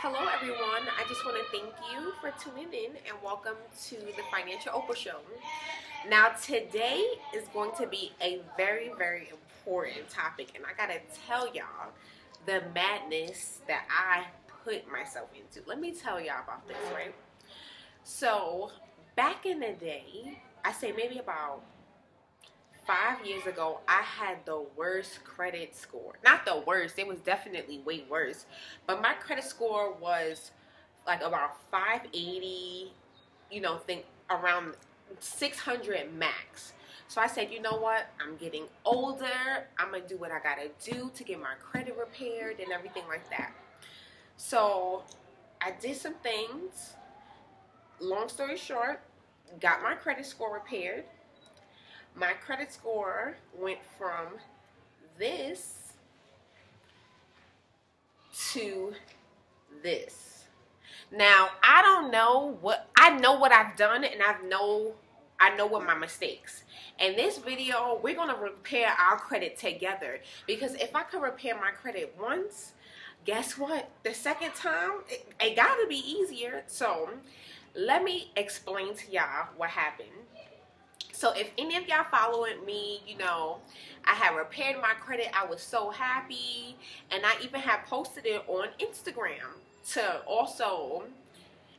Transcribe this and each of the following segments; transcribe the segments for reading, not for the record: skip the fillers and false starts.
Hello everyone, I just want to thank you for tuning in and welcome to the Financial Oprah Show. Now today is going to be a very important topic, and I gotta tell y'all the madness that I put myself into. Let me tell y'all about this, right? So back in the day, I say maybe about 5 years ago, I had the worst credit score. Not the worst, it was definitely way worse. But my credit score was like about 580, think around 600 max. So I said, you know what? I'm getting older. I'm going to do what I got to do to get my credit repaired and everything like that. So I did some things. Long story short, got my credit score repaired. My credit score went from this to this. Now, I know what I've done, and I know what my mistakes. In this video, we're going to repair our credit together, because if I could repair my credit once, guess what? The second time, it got to be easier. So, let me explain to y'all what happened. So if any of y'all following me, I had repaired my credit. I was so happy. And I even had posted it on Instagram to also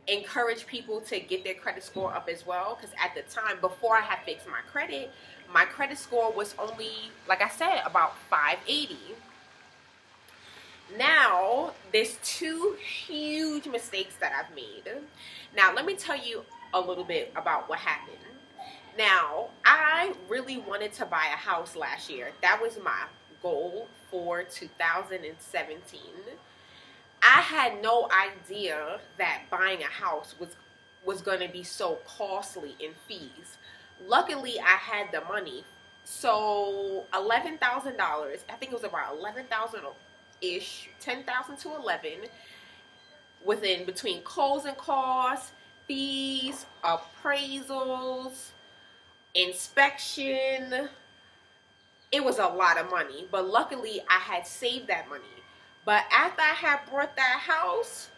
encourage people to get their credit score up as well. Because at the time, before I had fixed my credit score was only, like I said, about 580. Now, there's two huge mistakes that I've made. Now, let me tell you a little bit about what happened. Now, I really wanted to buy a house last year. That was my goal for 2017. I had no idea that buying a house was going to be so costly in fees. Luckily, I had the money. So, $11,000, I think it was about 11,000-ish, 10,000 to 11, between closing costs, fees, appraisals, inspection. It was a lot of money, but luckily I had saved that money. But after I had bought that house,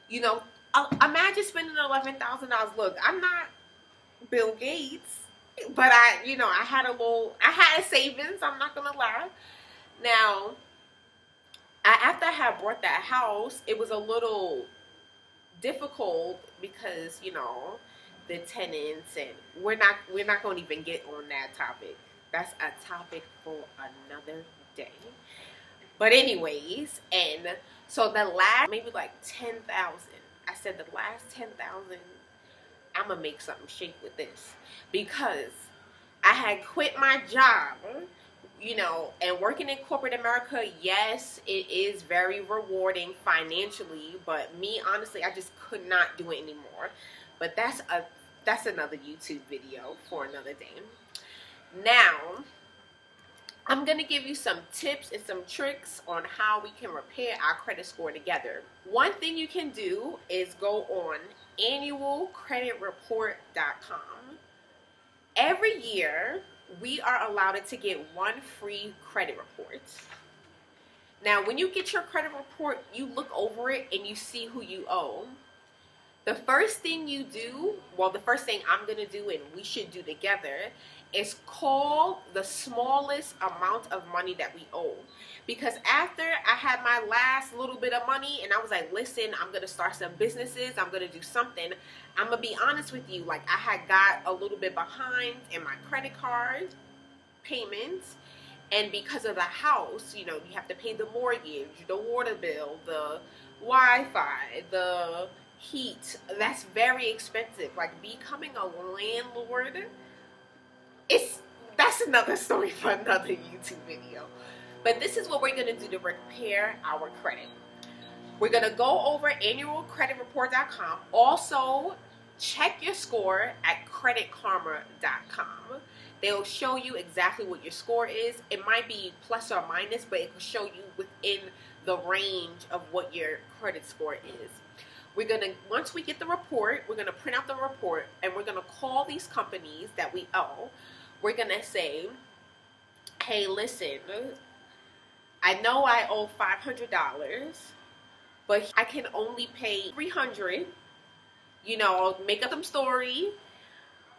imagine spending $11,000. Look, I'm not Bill Gates, but I had a savings. I'm not gonna lie. Now, after I had bought that house, it was a little difficult because the tenants, and we're not going to even get on that topic. That's a topic for another day. But anyways, and so the last maybe like 10,000, I said the last 10,000, I'm gonna make something shake with this, because I had quit my job, and working in corporate America. Yes, it is very rewarding financially, but me, honestly, I just could not do it anymore. But that's another YouTube video for another day. Now, I'm going to give you some tips and some tricks on how we can repair our credit score together. One thing you can do is go on annualcreditreport.com. Every year, we are allowed to get one free credit report. Now, when you get your credit report, you look over it and you see who you owe. The first thing you do, the first thing I'm going to do and we should do together, is call the smallest amount of money that we owe. Because after I had my last little bit of money and I was like, listen, I'm going to start some businesses, I'm going to do something, I'm going to be honest with you, like I had got a little bit behind in my credit card payments. And because of the house, you have to pay the mortgage, the water bill, the Wi-Fi, the heat. That's very expensive. Like, becoming a landlord, that's another story for another YouTube video. But this is what we're going to do to repair our credit. We're going to go over annualcreditreport.com. Also, check your score at creditkarma.com. They'll show you exactly what your score is. It might be plus or minus, but it will show you within the range of what your credit score is. Once we get the report, we're gonna print out the report, and we're gonna call these companies that we owe. We're gonna say, hey, listen, I know I owe $500. but I can only pay $300. You know, make up some story.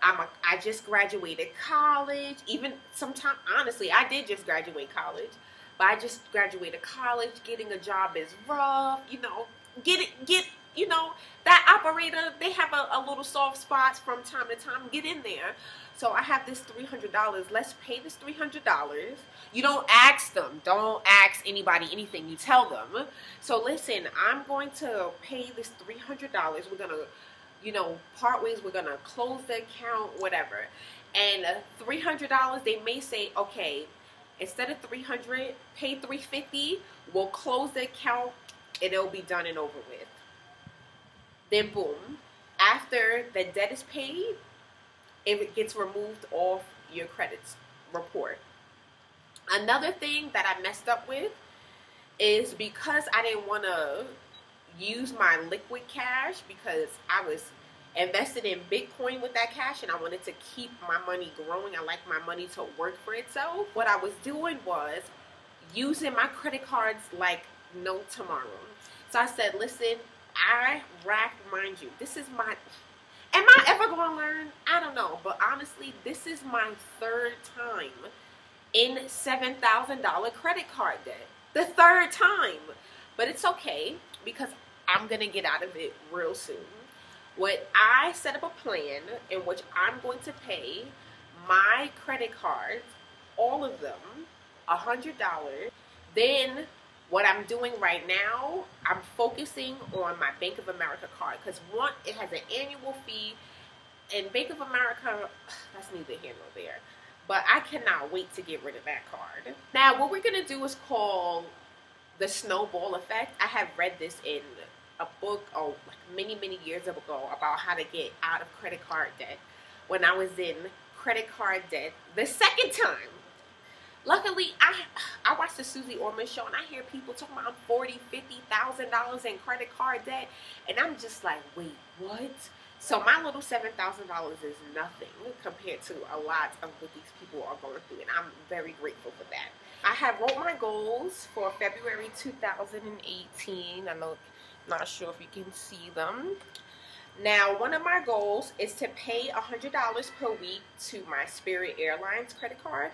I just graduated college. Even sometime, honestly, I did just graduate college, but I just graduated college. Getting a job is rough. You know, you know, that operator, they have a little soft spots from time to time. Get in there. So I have this $300. Let's pay this $300. You don't ask them. Don't ask anybody anything. You tell them. So listen, I'm going to pay this $300. We're going to, you know, part ways. We're going to close the account, whatever. And $300, they may say, okay, instead of $300, pay $350. We'll close the account and it'll be done and over with. Then boom, after the debt is paid, it gets removed off your credits report. Another thing that I messed up with is because I didn't want to use my liquid cash because I was invested in Bitcoin with that cash and I wanted to keep my money growing. I like my money to work for itself. What I was doing was using my credit cards like no tomorrow. So I said, listen, mind you, this is my, am I ever going to learn? I don't know. But honestly, this is my third time in $7,000 credit card debt. The third time. But it's okay because I'm going to get out of it real soon. What I set up a plan in which I'm going to pay my credit cards, all of them, $100. Then what I'm doing right now, I'm focusing on my Bank of America card because one, it has an annual fee, and Bank of America, that's neither here nor there. But I cannot wait to get rid of that card. Now, what we're going to do is called the snowball effect. I have read this in a book like many years ago about how to get out of credit card debt when I was in credit card debt the second time. Luckily, I watched the Susie Orman show and I hear people talking about $40,000, $50,000 in credit card debt, and I'm just like, wait, what? So my little $7,000 is nothing compared to a lot of what these people are going through, and I'm very grateful for that. I have wrote my goals for February 2018. I'm not sure if you can see them. Now, one of my goals is to pay $100 per week to my Spirit Airlines credit card.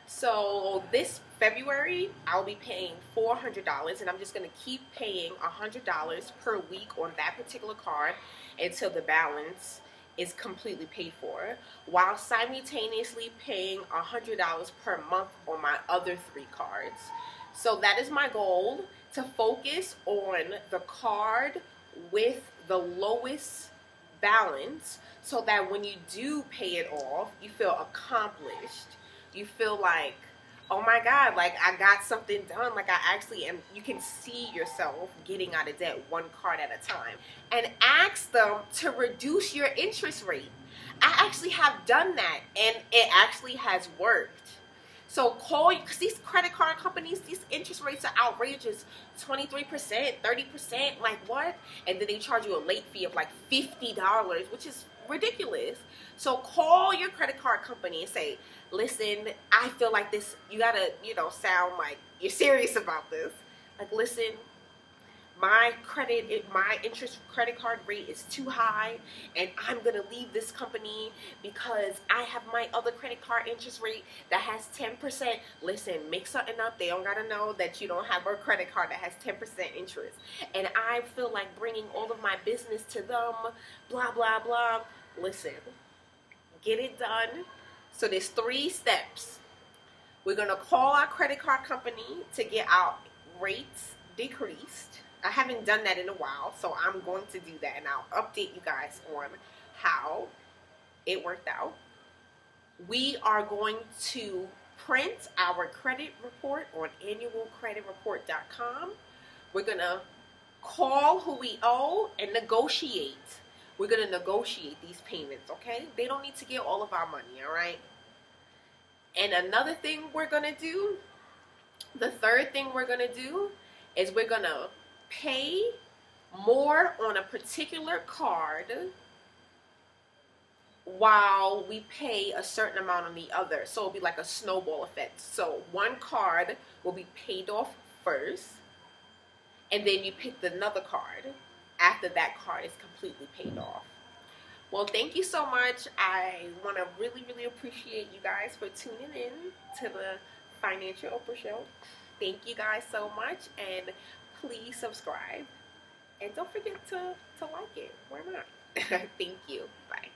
So this February, I'll be paying $400, and I'm just going to keep paying $100 per week on that particular card until the balance is completely paid for, while simultaneously paying $100 per month on my other 3 cards. So that is my goal, to focus on the card with the lowest balance so that when you do pay it off, you feel accomplished. You feel like, oh my God, like I got something done. Like I actually am. You can see yourself getting out of debt one card at a time. And ask them to reduce your interest rate. I actually have done that and it actually has worked. So call, because these credit card companies, these interest rates are outrageous. 23%, 30%, like what? And then they charge you a late fee of like $50, which is ridiculous. So call your credit card company and say, listen, I feel like this, you gotta, you know, sound like you're serious about this. Like, listen, my interest credit card rate is too high and I'm gonna leave this company because I have my other credit card interest rate that has 10%. Listen, make something up. They don't gotta know that you don't have a credit card that has 10% interest. And I feel like bringing all of my business to them, blah, blah, blah. Listen, get it done. So there's 3 steps. We're gonna call our credit card company to get our rates decreased. I haven't done that in a while, so I'm going to do that, and I'll update you guys on how it worked out. We are going to print our credit report on annualcreditreport.com. We're going to call who we owe and negotiate. We're going to negotiate these payments, okay? They don't need to get all of our money, all right? And another thing we're going to do, the third thing we're going to do is we're going to pay more on a particular card while we pay a certain amount on the other. So it'll be like a snowball effect. So one card will be paid off first, and then you pick another card after that card is completely paid off. Well, thank you so much. I want to really, really appreciate you guys for tuning in to the Financial Oprah Show. Thank you guys so much, and please subscribe. And don't forget to like it. Why not? Thank you. Bye.